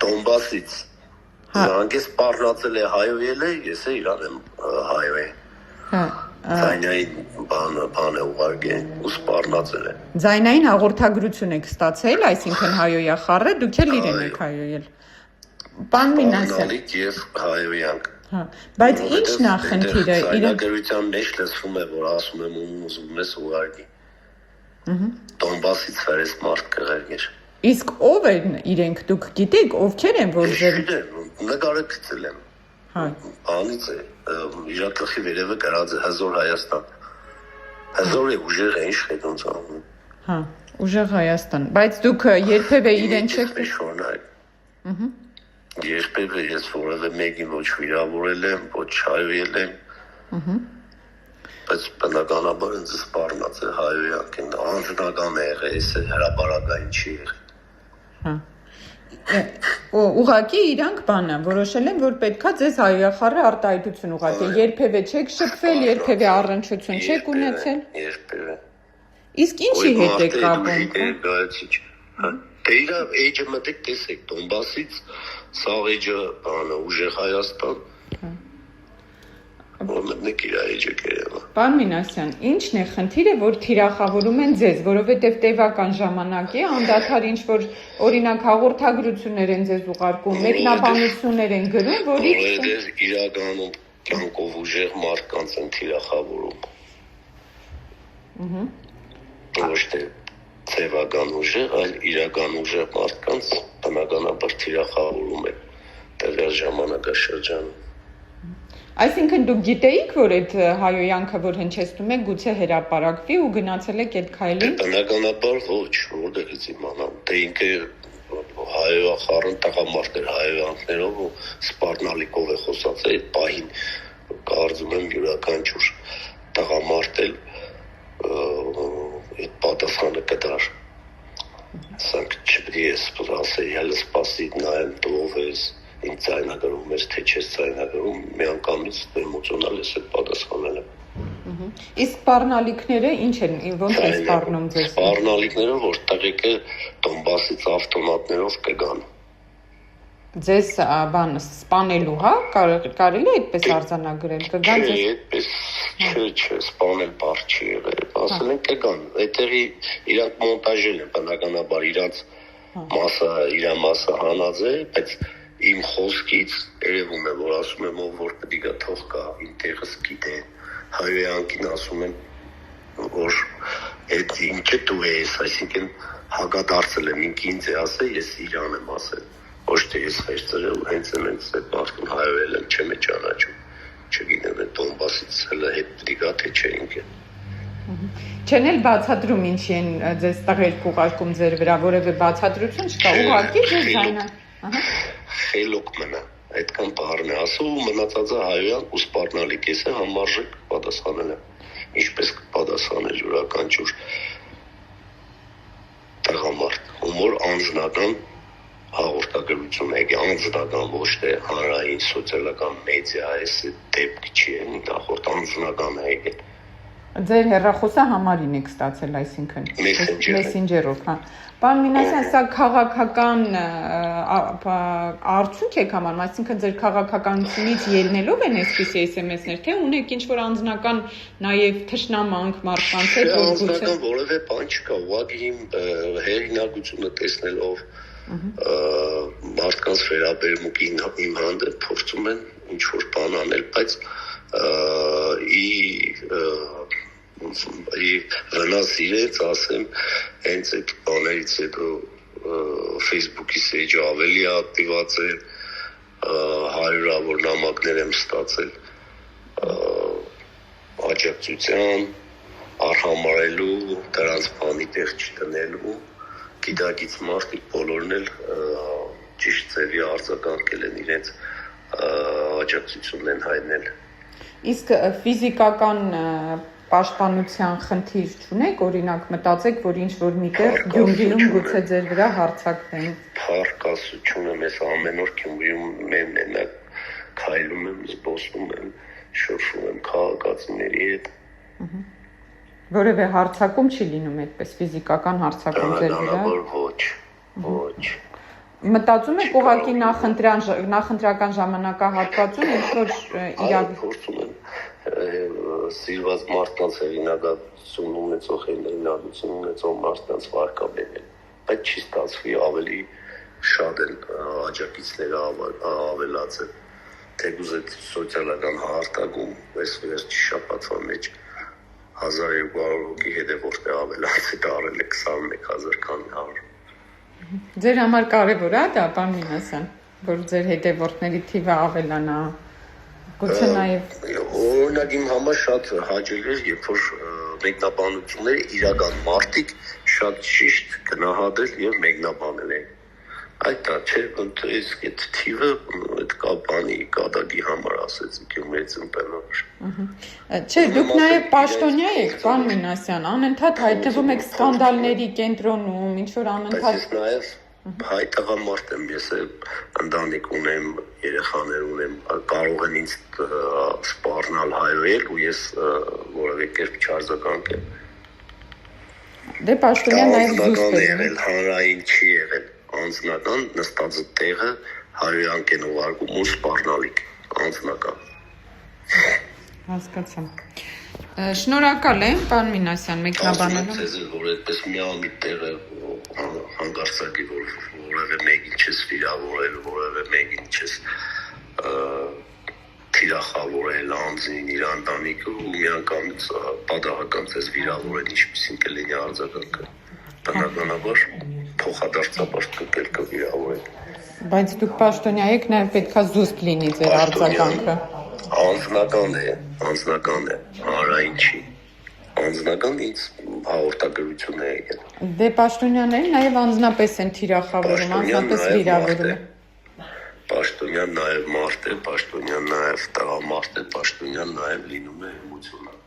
Դոնբասից զանգես պարնացել է հայոյել է, ես է իրան եմ հայոյ։ Ձայնային բան է ուղարկել ու սպառնացել է։ Ձայնային հաղորդագրություն եք ստացել, այսինքն հայոյախառը, դուք էլ իրեն եք հայոյել։ Պարոն Մինասյան։ Եվ հայոյանք։ Բայց ի՞նչն է խնդիրը։ Ձայնագրության մեջ լսվում է, որ ասում եմ ուզում ես ուղարկի։ Դոնբասից վրես մարդ կղերգեր։ Իսկ ով են իրենք, դուք գիտեք, ովքեր են, որ ձեր նկարը գցել եմ։ Անից է, իր գլխի վերևը գրած է Հզոր Հայաստան։ Հզոր է ուժեղ է, ինչ հետ ոնց անում։ Ուժեղ Հայաստան, բայց դուք երբևէ իրեն չեք Երբևէ ես որևէ մեկին ոչ վիրավորել եմ, ոչ հայոյել եմ։ Բայց բնականաբար ինձ սպառնած է հայոյանք են, անձնական է եղել, ես հրապարակային չի եղել։ Ուղղակի իրանք բանը որոշել են, որ պետքա ձեզ հայոյախառը արտահայտություն ուղղակի, երբևէ չեք շփվել, երբևէ առնչություն չեք ունեցել։ Երբևէ։ Իսկ ինչի հետ եք կապում։ Դե իր էջը մտեք տեսեք, Դոնբասից սաղ էջը բանը ուժեղ Հայաստան։ Մտնեք իր էջը կերևա։ Պարոն Մինասյան, ինչն է խնդիրը, որ թիրախավորում են ձեզ, որովհետև տևական ժամանակ է, անդադար ինչ-որ օրինակ հաղորդագրություններ են ձեզ ուղարկում, մեկնաբանություններ են գրում, որից իրականում կյանքով ուժեղ մարդկանց են թիրախավորում։ Ոչ թե տևական ուժեղ, այլ իրական ուժեղ մարդկանց բնականաբար թիրախավորում են տվյալ ժամանակաշրջանում։ Այսինքն դուք գիտեիք, որ այդ հայոյանքը, որ հնչեցնում եք, գուցե հրապարակվի ու գնացել եք այդ քայլին։ Բնականաբար ոչ, որտեղից իմանամ։ Դե ինքը հայոյախառն տղամարդ էր հայոյանքներով ու սպառնալիքով է խոսած այդ պահին։ Կարծում եմ յուրաքանչյուր տղամարդ էլ այդ պատասխանը կդար։ Սանք չպետք է ասել, հələ սպասի նայեմ դու ով ես, ինձ ձայնագրում ես, թե չես ձայնագրում, միանգամից էմոցիոնալ ես այդ պատասխանել եմ։ Իսկ սպառնալիքները ինչ են, ոնց են սպառնում ձեզ։ Սպառնալիքները, որ տղեկը Դոնբասից ավտոմատներով կգան։ Ձեզ բան սպանելու, հա, կարելի է այդպես արձանագրել, կգան ձեզ։ Այդպես չէ, սպանել բառ չի եղել, ասել են կգան, այդտեղի իրանք մոնտաժել են բնականաբար իրանց մասը հանած է, բայց իմ խոսքից երևում է, որ ասում եմ, որ պետք է թող կա, իմ տեղս գիտե, հայոյանքին ասում եմ, որ այդ ինչը դու ես, այսինքն հակադարձել եմ, ինձ է ասել, ես իրան եմ ասել, ոչ թե ես վերցրել, հենց այդ մարդուն հայոյել եմ, չեմ է ճանաչում, չգիտեմ, այդ Դոնբասից հələ հետ պետք է թե չէ ինքը։ Չեն էլ բացատրում ինչի են ձեզ տղերք ուղարկում ձեր վրա, որևէ բացատրություն չկա, ուղղակի ձեզ ձայնա։ Խելոք մնա, այդքան բառն է ասում ու մնացածը հայոյան ու սպառնալիք ես է համարժեք պատասխանել եմ, ինչպես կպատասխանել յուրաքանչյուր տղամարդ, որ անձնական հաղորդագրություն է, անձնական ոչ թե հանրային սոցիալական մեդիա, այս դեպք չի է, նախորդ անձնական է եկել։ Ձեր հեռախոսը համարին եք ստացել, այսինքն մեսենջերով, հա։ Պարոն Մինասյան, սա քաղաքական արդյունք եք համարում, այսինքն ձեր քաղաքականությունից ելնելով են այսպիսի SMS-ներ, թե ունեք ինչ-որ անձնական նաև թշնամանք մարդկանց հետ, որ գուցե անձնական որևէ բան չկա, ուղղակի իմ հեղինակությունը տեսնելով մարդկանց վերաբերմունքի իմ հանդեպ փորձում են ինչ-որ բան անել, բայց վնաս իրենց ասեմ, հենց այդ բաներից հետո Facebook-ի սեջը ավելի ակտիվացել, հարյուրավոր նամակներ եմ ստացել աջակցության, արհամարելու, դրանց բանի տեղ չտնելու, գիտակից մարդիկ բոլորն էլ ճիշտ ձևի արձագանքել են իրենց աջակցությունն են հայտնել։ Իսկ ֆիզիկական պաշտպանության խնդիր չունեք, օրինակ մտածեք, որ ինչ-որ միտեղ Գյումրիում գուցե ձեր վրա հարձակվեն։ Փառկասություն եմ, ես ամեն օր Գյումրիում մենակ քայլում եմ, զբոսնում եմ, շփվում եմ քաղաքացիների հետ։ Որևէ հարձակում չի լինում այդպես ֆիզիկական հարձակում ձեր վրա։ Ոչ։ Մտածում եք ուղղակի նախընտրական ժամանակահատվածում ինչ-որ իրավ... Փորձում են սիրված մարդկանց հեղինակություն ունեցող մարդկանց վարկաբերել, բայց չի ստացվի, ավելի շատ են աջակիցները ավելացել, թեկուզ այդ սոցիալական հաղորդակում վերջի շաբաթվա մեջ 1200 հոգի հետևորդ է ավելացել, արել է 21,000 քանի հարյուր։ Ձեր համար կարևոր է դա, պարոն Մինասյան, որ ձեր հետևորդների թիվը ավելանա, գուցե նաև... Օրինակ իմ համար շատ հաճելի էր, երբ որ մեկնաբանությունները իրական մարդիկ շատ ճիշտ գնահատել եւ մեկնաբանել են։ Այդ դա չէ, իսկ այդ թիվը այդ կապանի կադագի համար ասեցիք ու մեծ ըմպելոր։ Չէ, դուք նաև պաշտոնյա եք, պարոն Մինասյան, անընդհատ հայտնվում եք սկանդալների կենտրոնում, ինչ որ անընդհատ։ Բայց ես նաև հայտաղամարդ եմ, ես ընտանիք ունեմ, երեխաներ ունեմ, կարող են ինձ սպառնալ հայրել ու ես որևէ կերպ չարձագանքեմ։ Դե պաշտոնյա նաև զուսպ է եղել, հանրային չի եղել, անձնական նստածը տեղը հայրանք են ուղարկում ու սպառնալիք, անձնական։ Հասկացա։ Շնորհակալ եմ, պարոն Մինասյան, մեկնաբանելով։ Ասում եմ, որ այդպես միամիտ տեղը հանգարցակի, որ որևէ մեկին չես վիրավորել, որևէ մեկին չես թիրախավորել անձին, իր ընտանիքը ու միանգամից պատահական ձեզ վիրավորել, ինչպիսին կլինի արձագանքը։ Բնականաբար փոխադարձաբար կվիրավորել։ Բայց դուք պաշտոնյա եք, նաև պետքա զուսպ լինի ձեր արձագանքը։ Անձնական է, հանրային չի։ Անձնական ինձ հաղորդագրություն է եկել։ Դե պաշտոնյաները նաև անձնապես են թիրախավորում, անձնապես վիրավորում։ Պաշտոնյան նաև մարդ է, պաշտոնյան նաև տղամարդ է, պաշտոնյան նաև լինում է էմոցիոնալ։